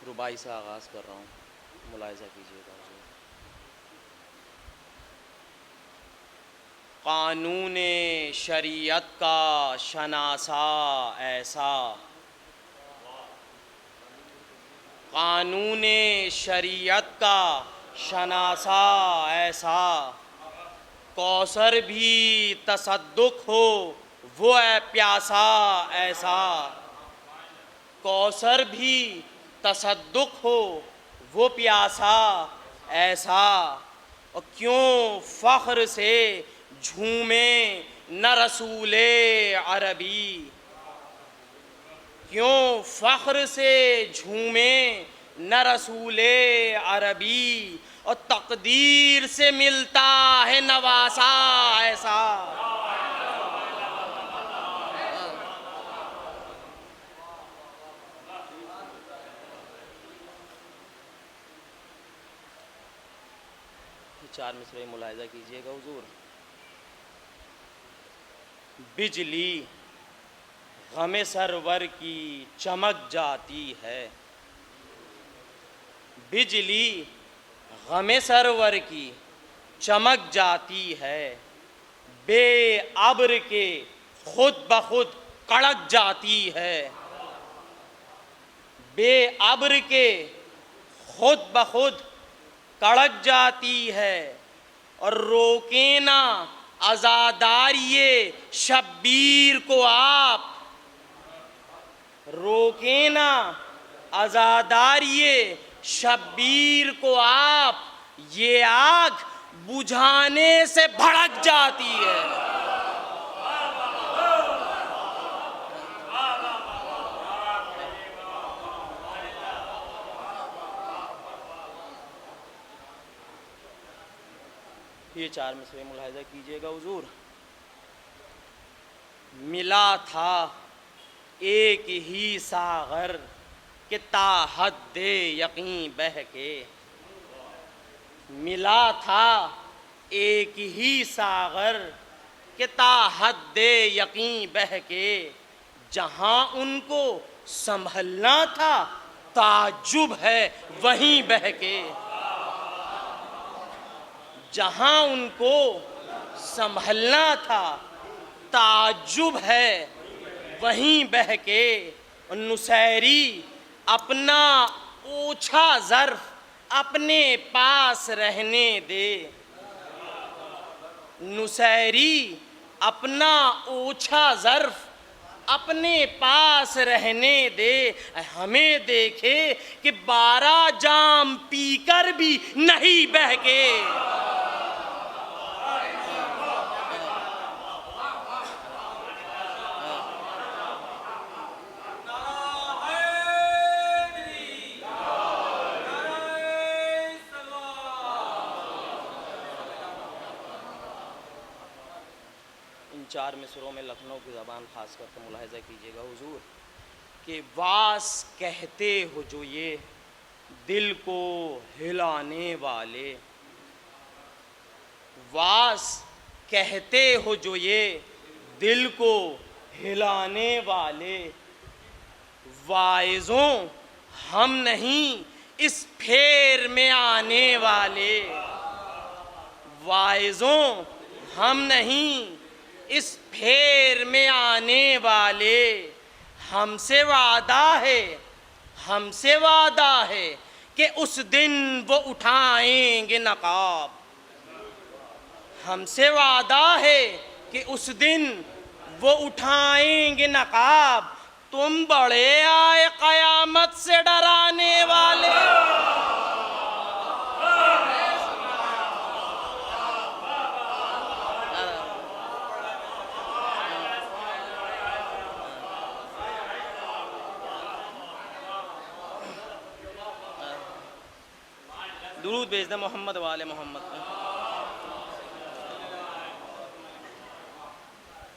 رباعی سے آغاز کر رہا ہوں، ملاحظہ کیجیے گا حضور۔ قانون شریعت کا شناسا ایسا، قانون شریعت کا شناسا ایسا، کوثر بھی تصدق ہو وہ ہے پیاسا ایسا، کوثر بھی تصدق ہو وہ پیاسا ایسا، اور کیوں فخر سے جھومے نہ رسول عربی، کیوں فخر سے جھومے نہ رسول عربی، اور تقدیر سے ملتا ہے نواسا ایسا۔ چار مصرعے ملاحظہ کیجیے گا حضور۔ بجلی غم سرور کی چمک جاتی ہے، بجلی غم سرور کی چمک جاتی ہے، بے ابر کے خود بخود کڑک جاتی ہے، بے ابر کے خود بخود کڑک جاتی ہے، اور روکے نہ عزاداری شبیر کو آپ، روکے نہ عزاداری شبیر کو آپ، یہ آگ بجھانے سے بھڑک جاتی ہے۔ یہ چار مصرعے ملاحظہ کیجیے گا حضور۔ ملا تھا ایک ہی ساغر کہ تا حد یقین بہہ کے، ملا تھا ایک ہی ساغر کہ تا حد یقین بہہ کے، جہاں ان کو سنبھلنا تھا تعجب ہے وہیں بہہ کے، جہاں ان کو سنبھلنا تھا تعجب ہے وہیں بہہ کے، نصیری اپنا اوچھا ظرف اپنے پاس رہنے دے، نصیری اپنا اوچھا ظرف اپنے پاس رہنے دے، ہمیں دیکھے کہ 12 جام پی کر بھی نہیں بہہ کے۔ ان چار مصروں میں لکھنؤ کی زبان خاص کر کے ملاحظہ کیجیے گا حضور، کہ واس کہتے ہو جو یہ دل کو ہلانے والے، واس کہتے ہو جو یہ دل کو ہلانے والے، واعظوں ہم نہیں اس پھیر میں آنے والے، واعظوں ہم نہیں اس پھیر میں آنے والے، ہم سے وعدہ ہے، ہم سے وعدہ ہے کہ اس دن وہ اٹھائیں گے نقاب، ہم سے وعدہ ہے کہ اس دن وہ اٹھائیں گے نقاب، تم بڑے آئے قیامت سے ڈرانے والے۔ درود بھیج دیں محمد والے محمد پہ۔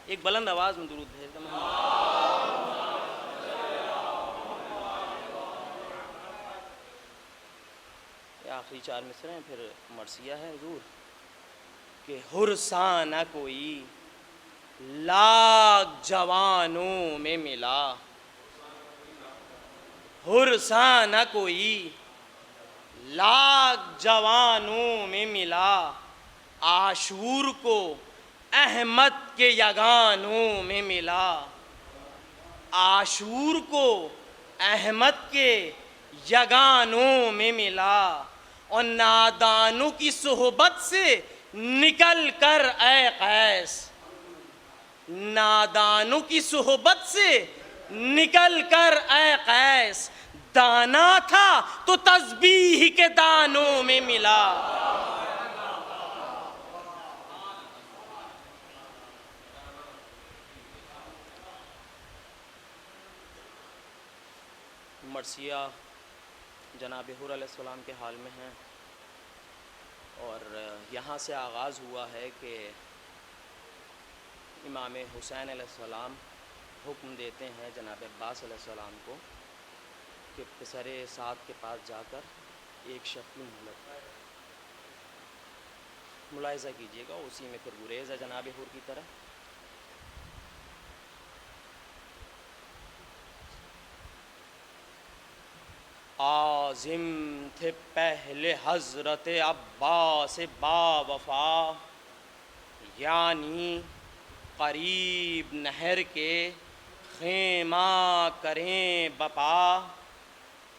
ایک بلند آواز میں درود بھیج دیں محمد۔ یہ آخری چار مصرے ہیں، پھر مرثیہ ہے حضور، کہ ہرساں نہ کوئی لاکھ جوانوں میں ملا، ہرساں نہ کوئی لاکھ جوانوں میں ملا، عاشور کو احمد کے یگانوں میں ملا، عاشور کو احمد کے یگانوں میں ملا، اور نادانوں کی صحبت سے نکل کر اے قیس، نادانوں کی صحبت سے نکل کر اے قیس، دانا تھا تو تسبیح کے دانوں میں ملا۔ مرثیہ جناب حور علیہ السلام کے حال میں ہیں، اور یہاں سے آغاز ہوا ہے کہ امام حسین علیہ السلام حکم دیتے ہیں جناب عباس علیہ السلام کو کہ پسر سعد کے پاس جا کر ایک شب کی مہلت ملاحظہ کیجیے گا، اسی میں پھر گریز ہے جناب حور کی طرح۔ عازم تھے پہلے حضرت عباس با وفا، یعنی قریب نہر کے خیمہ کریں بپا،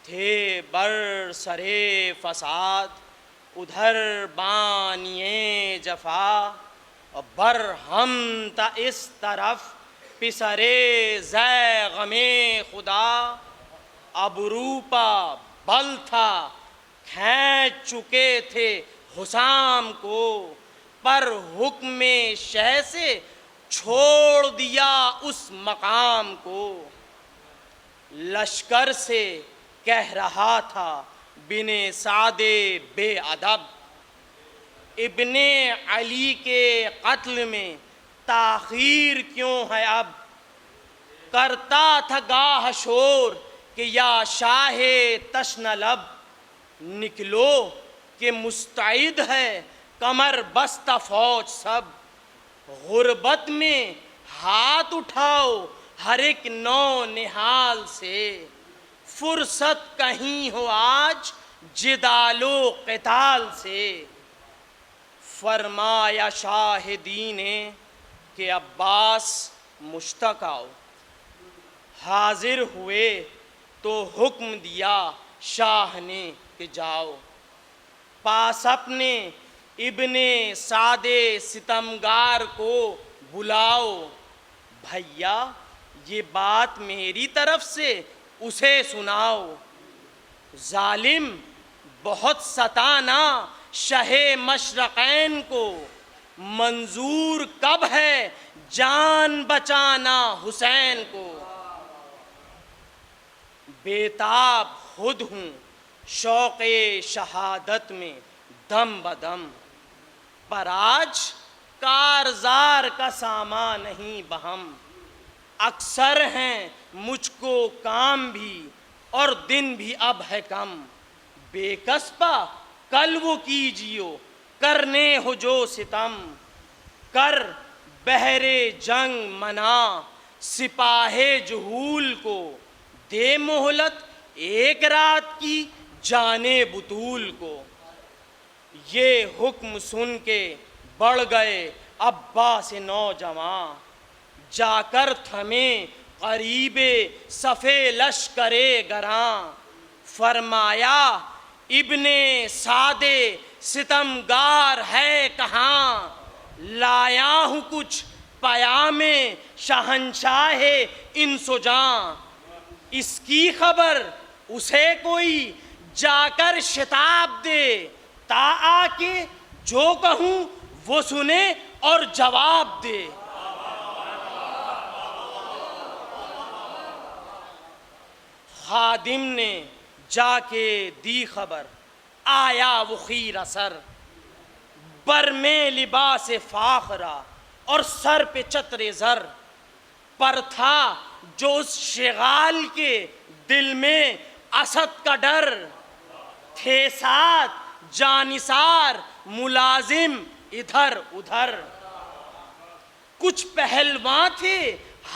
تھے بر سرے فساد ادھر بانیے جفا، برہم تا اس طرف پسرے زیغم خدا، ابرو پا بل تھا کھینچ چکے تھے حسام کو، پر حکم شہ سے چھوڑ دیا اس مقام کو، لشکر سے کہہ رہا تھا بن سعد بے ادب، ابن علی کے قتل میں تاخیر کیوں ہے اب، کرتا تھا گاہ شور کہ یا شاہ تشنہ لب، نکلو کہ مستعد ہے کمر بستہ فوج سب، غربت میں ہاتھ اٹھاؤ ہر ایک نو نہال سے، فرصت کہیں ہو آج جدال و قتال سے، فرمایا شاہدین نے کہ عباس مشتاق آؤ، حاضر ہوئے تو حکم دیا شاہ نے کہ جاؤ، پاس اپنے ابن سعد ستمگار کو بلاؤ، بھیا یہ بات میری طرف سے اسے سناؤ، ظالم بہت ستانا شہ مشرقین کو، منظور کب ہے جان بچانا حسین کو، بیتاب خود ہوں شوق شہادت میں دم بدم، پر آج کارزار کا سامان نہیں بہم، اکثر ہیں مجھ کو کام بھی اور دن بھی اب ہے کم، بے کسبہ کل وہ کیجیو کرنے ہو جو ستم، کر بحر جنگ منا سپاہ جہول کو، دے مہلت ایک رات کی جانے بطول کو، یہ حکم سن کے بڑھ گئے عباس نوجواں، جا کر تھمے قریب صفِ لشکر گراں، فرمایا ابن سعد ستمگار ہے کہاں، لایا ہوں کچھ پیام شہنشاہ انس و جاں، اس کی خبر اسے کوئی جا کر شتاب دے، تا آ کے جو کہوں وہ سنے اور جواب دے۔ خادم نے جا کے دی خبر، آیا وہ خیر اثر، بر میں لباس فاخرہ اور سر پہ چتر زر، پر تھا جو اس شغال کے دل میں اسد کا ڈر، تھے ساتھ جانثار ملازم ادھر ادھر، کچھ پہلواں تھے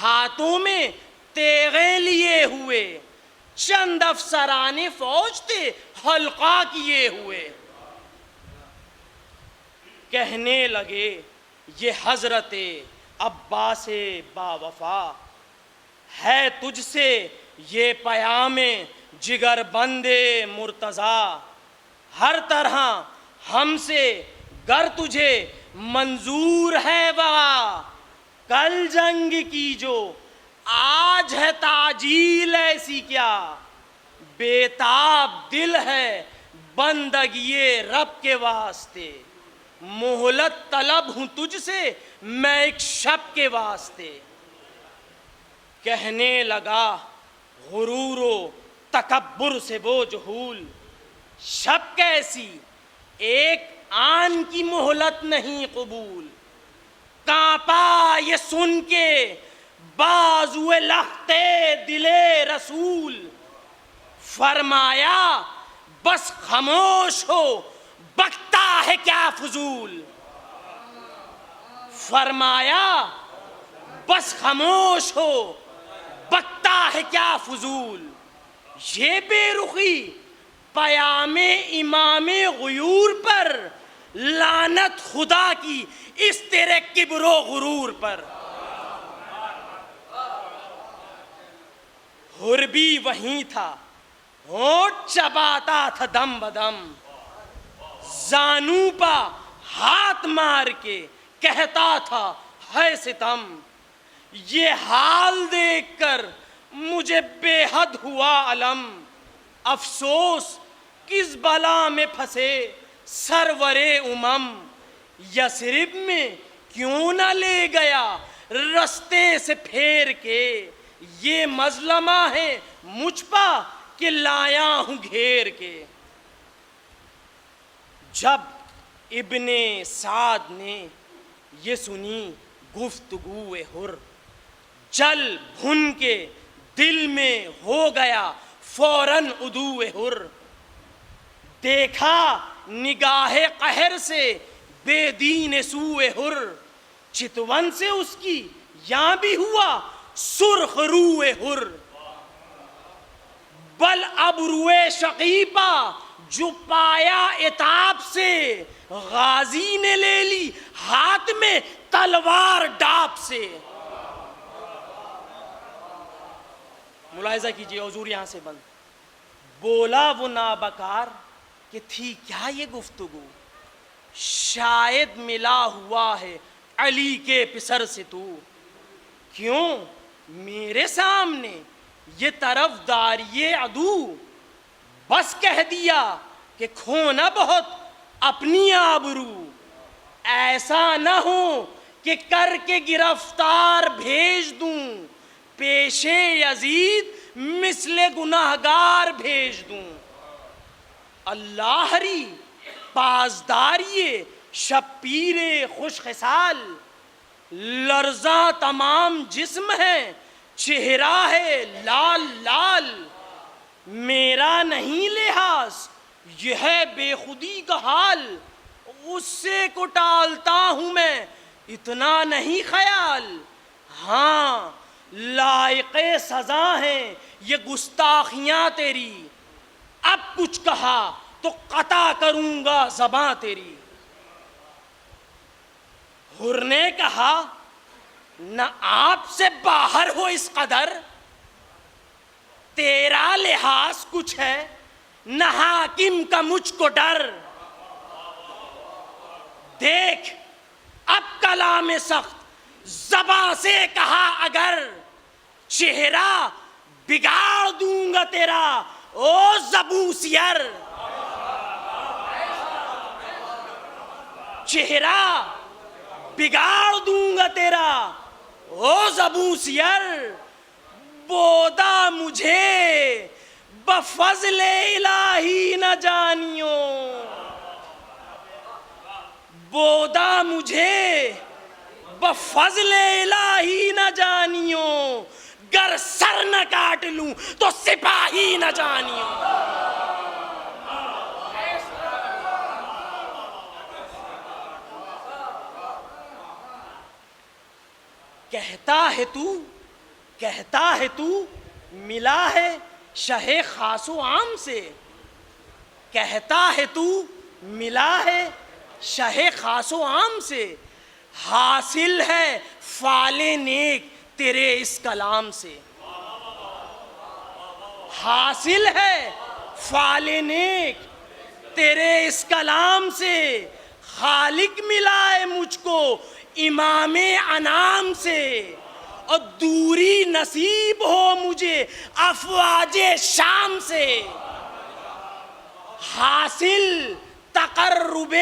ہاتھوں میں تیغیں لیے ہوئے، چند افسران فوج تھے حلقہ کیے ہوئے. کہنے لگے یہ حضرت عباس با وفا ہے تجھ سے یہ پیام جگر بند مرتضیٰ. ہر طرح ہم سے گر تجھے منظور ہے وغا. کل جنگ کی جو آج ہے تاجیل ایسی کیا. بےتاب دل ہے بندگی رب کے واسطے. مہلت طلب ہوں تجھ سے میں ایک شب کے واسطے. کہنے لگا غرور و تکبر سے وہ جہول. شب کیسی ایک آن کی مہلت نہیں قبول. کانپا یہ سن کے بازوئے لختے دل رسول. فرمایا بس خاموش ہو بکتا ہے کیا فضول. فرمایا بس خاموش ہو بکتا ہے کیا فضول. یہ بے رخی پیام امام غیور پر. لعنت خدا کی اس تیرے کبر و غرور پر. حر بھی وہیں تھا ہونٹ چباتا تھا دم بدم. زانو پا ہاتھ مار کے کہتا تھا ہے ستم. یہ حال دیکھ کر مجھے بے حد ہوا علم. افسوس کس بلا میں پھنسے سرور امم. یثرب میں کیوں نہ لے گیا رستے سے پھیر کے. یہ مظلمہ ہے مجھ پا کہ لایا ہوں گھیر کے. جب ابن سعد نے یہ سنی گفتگو حر. جل بھن کے دل میں ہو گیا فوراً عدو حر. دیکھا نگاہ قہر سے بے دین سوئے حر. چتون سے اس کی یہاں بھی ہوا سرخ روئے حر. بل اب روئے شقیپا جو پایا عتاب سے. غازی نے لے لی ہاتھ میں تلوار ڈاپ سے. ملاحظہ کیجئے حضور یہاں سے بند. بولا وہ نابکار کہ تھی کیا یہ گفتگو. شاید ملا ہوا ہے علی کے پسر سے تو. کیوں میرے سامنے یہ طرف داری عدو. بس کہہ دیا کہ کھونا بہت اپنی آبرو. ایسا نہ ہو کہ کر کے گرفتار بھیج دوں. پیش یزید مثل گناہگار بھیج دوں. اللہ ری پاسداری شبیر خوش خصال. لرزاں تمام جسم ہے چہرہ ہے لال لال. میرا نہیں لحاظ یہ ہے بے خودی کا حال. اس سے کو ٹالتا ہوں میں اتنا نہیں خیال. ہاں لائق سزا ہیں یہ گستاخیاں تیری. اب کچھ کہا تو قطع کروں گا زباں تیری. حر نے کہا نہ آپ سے باہر ہو اس قدر. تیرا لحاظ کچھ ہے نہ حاکم کا مجھ کو ڈر. دیکھ اب کلام سخت زباں سے کہا اگر. چہرہ بگاڑ دوں گا تیرا او زبوں سیر. چہرہ بگاڑ دوں گا تیرا او زبوں سیر. بودا مجھے بفضل الہی نہ جانیو. بودا مجھے بفضل الہی نہ جانیو. گر سر نہ کاٹ لوں تو سپاہی نہ جانیو. کہتا ہے تو ملا ہے شہ خاص و عام سے، کہتا ہے تو ملا ہے شہ خاص و عام سے، حاصل ہے فعل نیک تیرے اس کلام سے، حاصل ہے فعل نیک تیرے اس کلام سے، خالق ملا ہے مجھ کو امام انعام سے، اور دوری نصیب ہو مجھے افواج شام سے، حاصل تقرب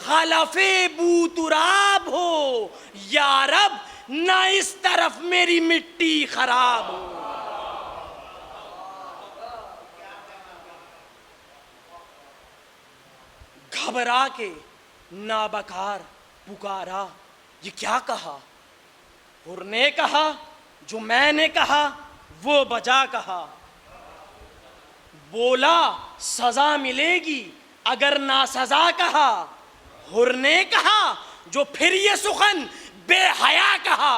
خلف بوتراب ہو یا رب، نہ اس طرف میری مٹی خراب ہو۔ گھبرا کے نابکار پکارا، یہ کیا کہا؟ حر نے کہا جو میں نے کہا وہ بجا کہا، بولا سزا ملے گی اگر نا سزا کہا، حر نے کہا جو پھر یہ سخن بے حیا کہا،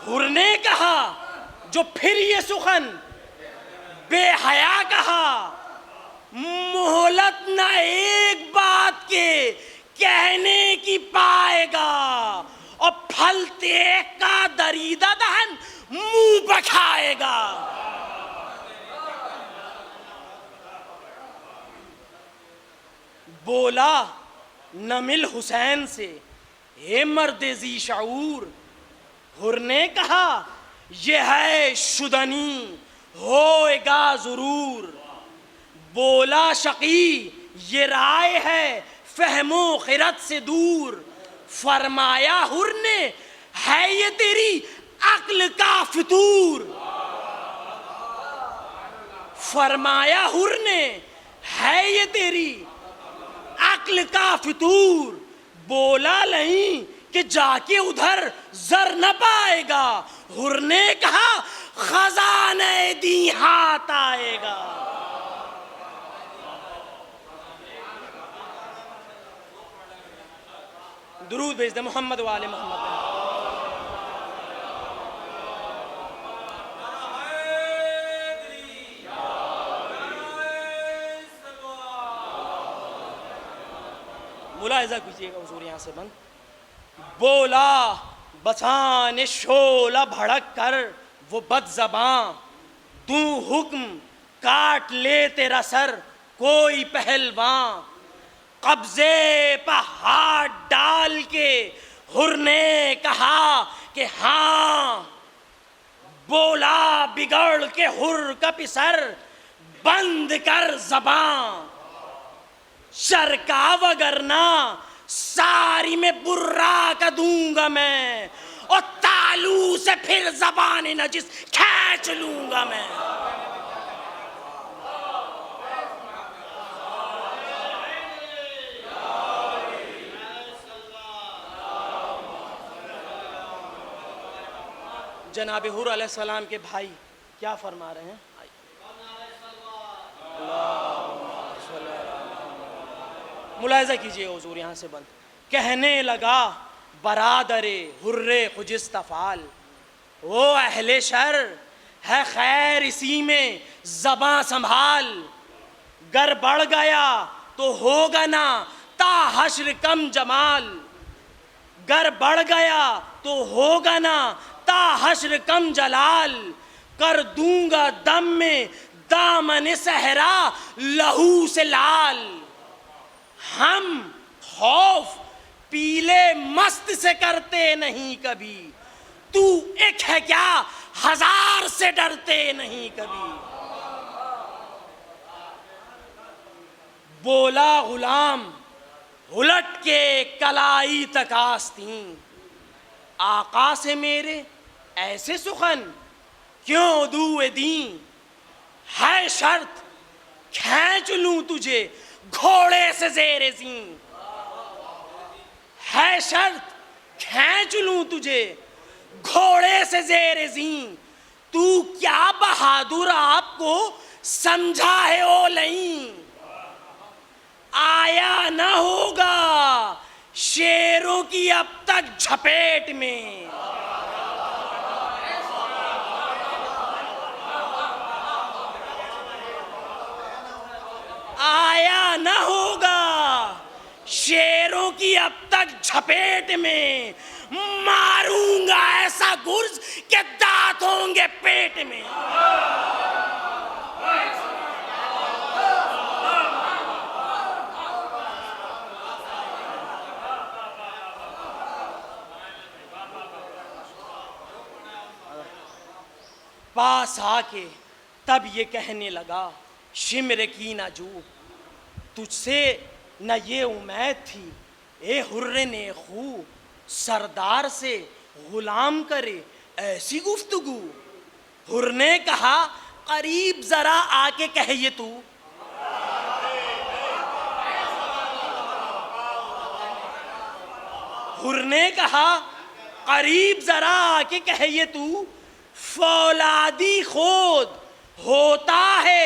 حر نے کہا جو پھر یہ سخن بے حیا کہا، مہلت نہ ایک بات کے کہنے کی پائے گا، اور پھل دیکھ کا دریدہ دہن منہ بکھائے گا۔ بولا نہ مل حسین سے اے مرد ذی شعور، حر نے کہا یہ ہے شدنی ہوئے گا ضرور، بولا شقی یہ رائے ہے فہم و خرد سے دور، فرمایا حر نے ہے یہ تیری عقل کا فطور، فرمایا حر نے ہے یہ تیری عقل کا فطور، بولا نہیں کہ جا کے ادھر زر نہ پائے گا، حر نے کہا خزانہ دی ہاتھ آئے گا۔ درود بھیج دے محمد و آل محمد۔ ملاحظہ کیجئے گا حضور یہاں سے بند۔ بولا بسان شعلہ بھڑک کر وہ بد زباں، دوں حکم کاٹ لے تیرا سر کوئی پہلواں، قبضے پہ ہاتھ ڈال کے حر نے کہا کہ ہاں، بولا بگڑ کے حر کا پسر بند کر زباں، شرکا وگرنا ساری میں برا کا دوں گا میں، اور تالو سے پھر زبان نجس کھینچ لوں گا میں۔ جناب حر علیہ السلام کے بھائی کیا فرما رہے ہیں؟ ملاحظہ کیجئے حضور یہاں سے بند۔ کہنے لگا برادر حر خجست فال، او اہل شر ہے خیر اسی میں زباں سنبھال، گر بڑھ گیا تو ہوگا نا تا حشر کم جمال، گر بڑھ گیا تو ہوگا نا تا حشر کم جلال، کر دوں گا دم میں دامن صحرا لہو سے لال، ہم خوف پیلے مست سے کرتے نہیں کبھی، تو ایک ہے کیا ہزار سے ڈرتے نہیں کبھی۔ بولا غلام الٹ کے کلائی تک آستین، آقا سے میرے ایسے سخن کیوں دوں دین، ہے شرط کھینچ لوں تجھے گھوڑے سے زیر زین، ہے شرط کھینچ لوں تجھے گھوڑے سے زیر زین، تو کیا بہادر آپ کو سمجھا ہے او لئیم، آیا نہ ہوگا شیروں کی اب تک جھپیٹ میں، چپیٹ میں، ماروں گا ایسا گرز کہ دانت ہوں گے پیٹ میں۔ پاس آ کے تب یہ کہنے لگا، شمر کی نہ جو، تجھ سے نہ یہ امید تھی، اے حر نیخو، سردار سے غلام کرے ایسی گفتگو۔ حر نے کہا، قریب ذرا آ کے کہیے تو۔ حر نے کہا، قریب ذرا آ کے کہیے تو، فولادی خود ہوتا ہے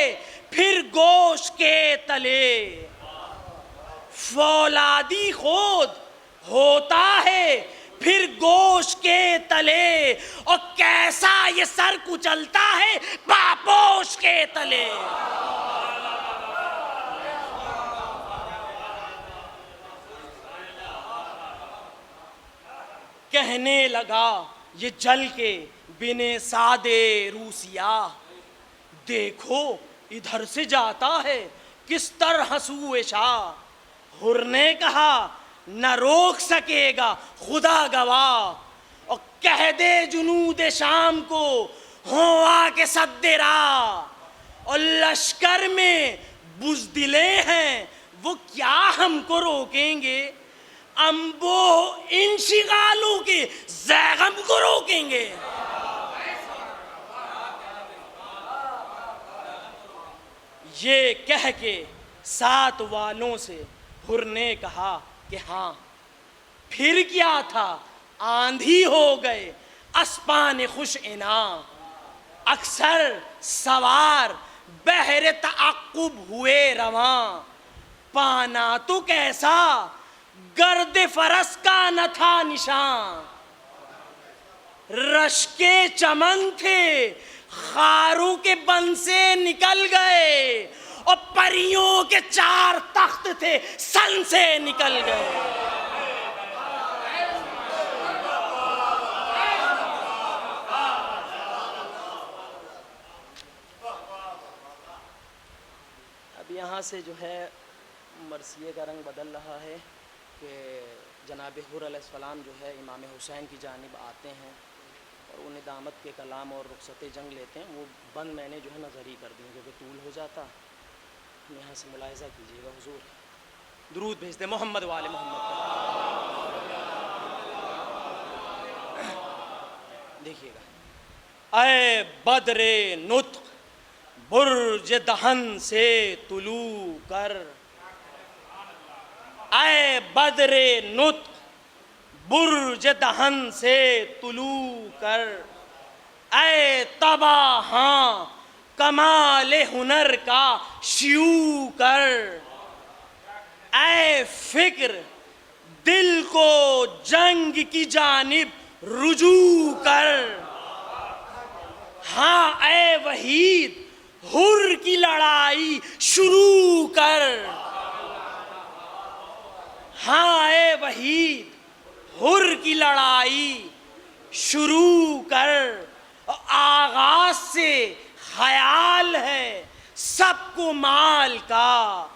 پھر گوشت کے تلے۔ فولادی خود ہوتا ہے پھر گوشت کے تلے، اور کیسا یہ سر کچلتا ہے پاپوش کے تلے۔ کہنے لگا یہ جل کے بنے سادے روسیا، دیکھو ادھر سے جاتا ہے کس طرح سوئے شاہ۔ حر نے کہا، نہ روک سکے گا خدا گواہ، اور کہہ دے جنود شام کو ہوں آ کے سد راہ۔ اور لشکر میں بزدلے ہیں وہ کیا ہم کو روکیں گے، امبو انشغالوں کے زیغم کو روکیں گے۔ یہ کہہ کے سات والوں سے حر نے کہا کہ ہاں پھر کیا تھا، آندھی ہو گئے اسپان خوش عناں، اکثر سوار بہر تعقب ہوئے رواں۔ پانا تو کیسا گرد فرس کا نہ تھا نشان، رشکے چمن تھے خاروں کے بن سے نکل گئے، اور پریوں کے چار تخت تھے سن سے نکل گئے۔ اب یہاں سے جو ہے مرثیے کا رنگ بدل رہا ہے کہ جناب حر علیہ السلام جو ہے امام حسین کی جانب آتے ہیں اور وہ ندامت کے کلام اور رخصت جنگ لیتے ہیں۔ وہ بند میں نے جو ہے نظری کر دی کیونکہ طول ہو جاتا۔ یہاں سے ملاحظہ کیجیے گا، حضور درود بھیجتے محمد والے محمد۔ دیکھیے گا، اے بدر نطق برج دہن سے طلوع کر، اے بدر نطق برج دہن سے طلوع کر، اے تباہاں کمال ہنر کا شیوع کر، اے فکر دل کو جنگ کی جانب رجوع کر، ہاں اے وحید حر کی لڑائی شروع کر، ہاں اے وحید حر کی لڑائی شروع کر۔ آغاز سے خیال ہے سب کو مال کا،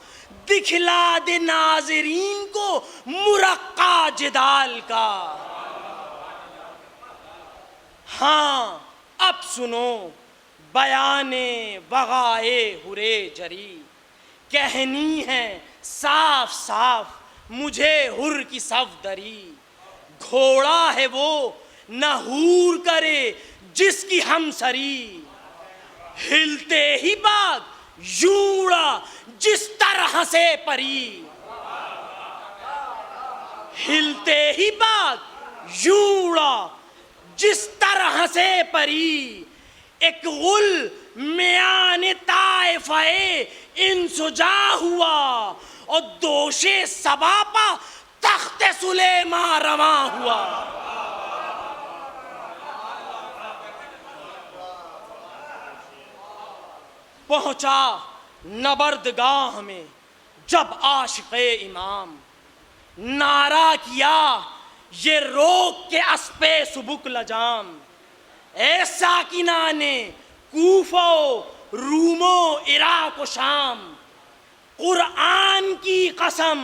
دکھلا دے ناظرین کو مرقع جدال کا۔ ہاں اب سنو بیان وغائے حرے جری، کہنی ہے صاف صاف مجھے حر کی صفدری۔ گھوڑا ہے وہ نہ حور کرے جس کی ہم سری، ہلتے ہی باغ یوں اڑا جس طرح سے پری، ہلتے ہی باغ یوں اڑا جس طرح سے پری۔ ایک غل میان طائفہ انسجا ہوا، اور دوش صبا پا تخت سلیمان رواں ہوا۔ پہنچا نبردگاہ میں جب عاشق امام، نعرہ کیا یہ روک کے اسپِ سبک لجام، اے ساکنان کوفہ و روم و عراق و شام، قرآن کی قسم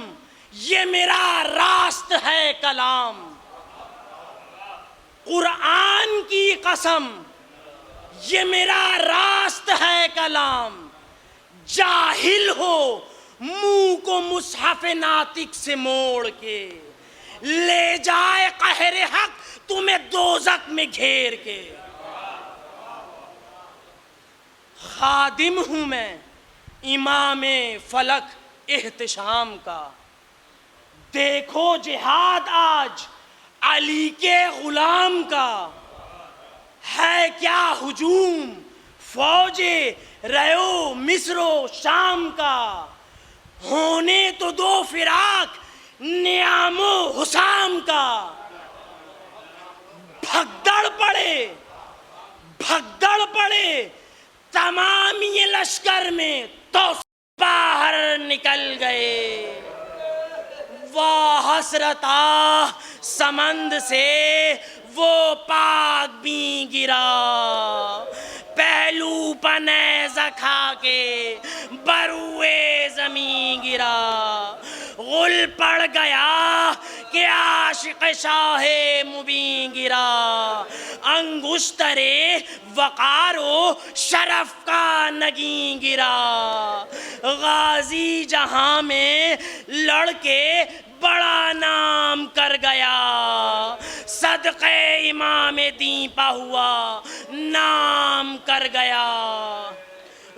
یہ میرا راست ہے کلام، قرآن کی قسم یہ میرا راست ہے کلام، جاہل ہو منہ کو مصحف ناطق سے موڑ کے، لے جائے قہر حق تمہیں دوزخ میں گھیر کے۔ خادم ہوں میں امام فلک احتشام کا، دیکھو جہاد آج علی کے غلام کا، ہے کیا ہجوم فوج ریو مصر و شام کا، ہونے تو دو فراق نیام و حسام کا، بھگدڑ پڑے تمام یہ لشکر میں تو باہر نکل گئے، واہ حسرتا سمند سے وہ پاک بھی گرا، پہلو پنیزہ کھا کے بروئے زمین گرا، غل پڑ گیا کہ عاشق شاہ مبین گرا، انگشتر وقار و شرف کا نگین گرا، غازی جہاں میں لڑ کے بڑا نام کر گیا، صدقے امام دین پا ہوا نام کر گیا،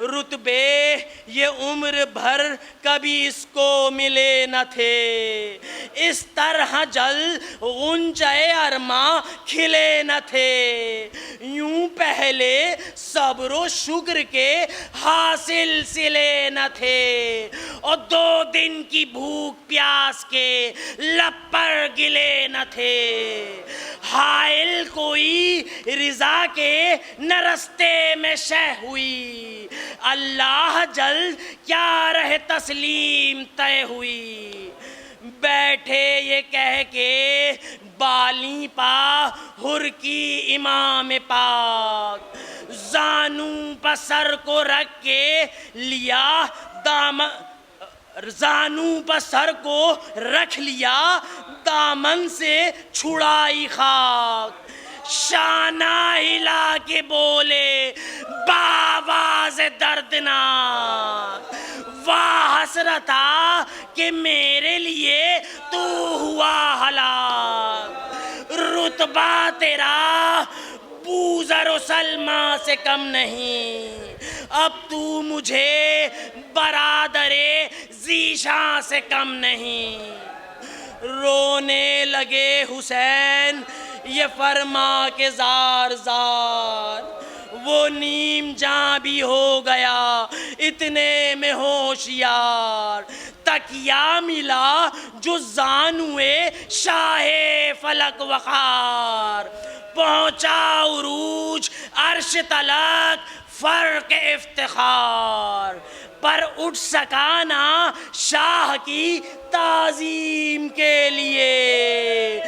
رتبے یہ عمر بھر کبھی اس کو ملے نہ تھے، اس طرح جل غنچۂ ارماں کھلے نہ تھے، یوں پہلے صبر و شکر کے حاصل سلے نہ تھے، اور 2 دن کی بھوک پیاس کے لب پر گلے نہ تھے، حائل کوئی رضا کے نہ رستے میں شہ ہوئی، اللہ جل کیا رہ تسلیم طے ہوئی، بیٹھے یہ کہہ کے بالی پا ہر کی امام پاک، زانو پر سر کو رکھ کے لیا زانو پر سر کو رکھ لیا، دامن سے چھڑائی خاک، شانہ ہلا کے بولے بآواز دردناک، واہ حسرتا کہ میرے لیے تو ہوا ہلاک، رتبہ تیرا بوذر و سلمہ سے کم نہیں، اب تو مجھے برادر ذیشاں سے کم نہیں، رونے لگے حسین یہ فرما کے زار زار، وہ نیم جاں بھی ہو گیا اتنے میں ہوشیار، تکیہ ملا جو زانوے شاہ فلک وقار، پہنچا عروج عرش تلک فرق افتخار، پر اٹھ سکا نہ شاہ کی تعظیم کے لیے،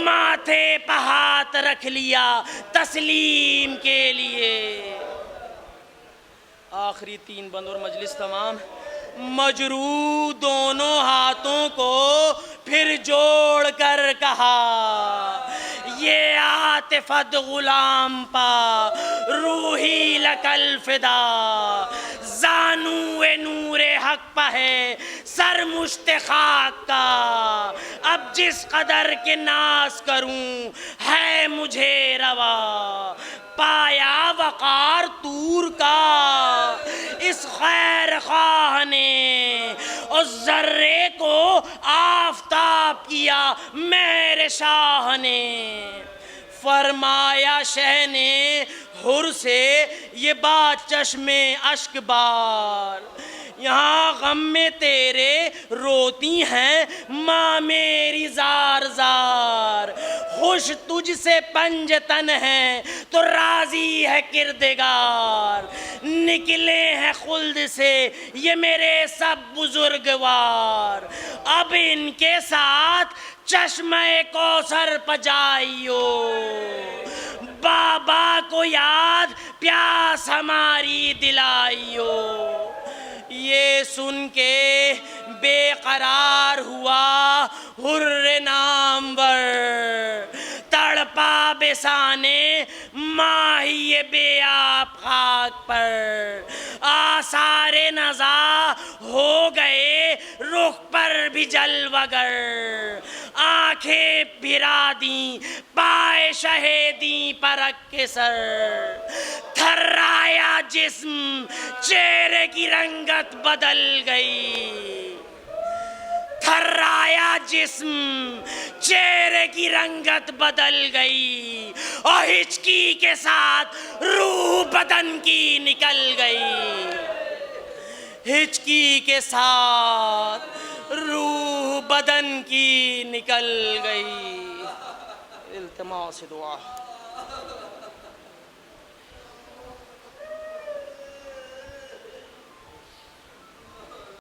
ماتھے پہ ہاتھ رکھ لیا تسلیم کے لیے۔ آخری 3 بند اور مجلس تمام، مجروح دونوں ہاتھوں کو پھر جوڑ کر کہا، یہ عاطفت غلام پا روحی لکل فدا، زانو نور حق پا ہے سر مشت خاک کا، اب جس قدر کے ناز کروں ہے مجھے روا، پایا وقار طور کا اس خیر خواہ نے، اور ذرے کو آفتاب کیا مہر شاہ نے، فرمایا شہ نے حر سے یہ بات چشم اشک بار، یہاں غم میں تیرے روتی ہیں ماں میری زار زار، خوش تجھ سے پنج تن ہے تو راضی ہے کردگار، نکلے ہیں خلد سے یہ میرے سب بزرگوار، اب ان کے ساتھ چشمہ کوثر پجائیو، بابا کو یاد پیاس ہماری دلائیو۔ یہ سن کے بے قرار ہوا حر نامور، تڑپا بسانے ماہی بے آپ خاک پر، آثار نزا ہو گئے رخ پر بھی جلوگر، آنکھیں بھرا دیں پائے شہیدی پرکھ کے سر، تھرایا جسم چہرے کی رنگت بدل گئی، تھرایا جسم چہرے کی رنگت بدل گئی، اور ہچکی کے ساتھ روح بدن کی نکل گئی، ہچکی کے ساتھ روح بدن کی نکل گئی۔ التماس دعا۔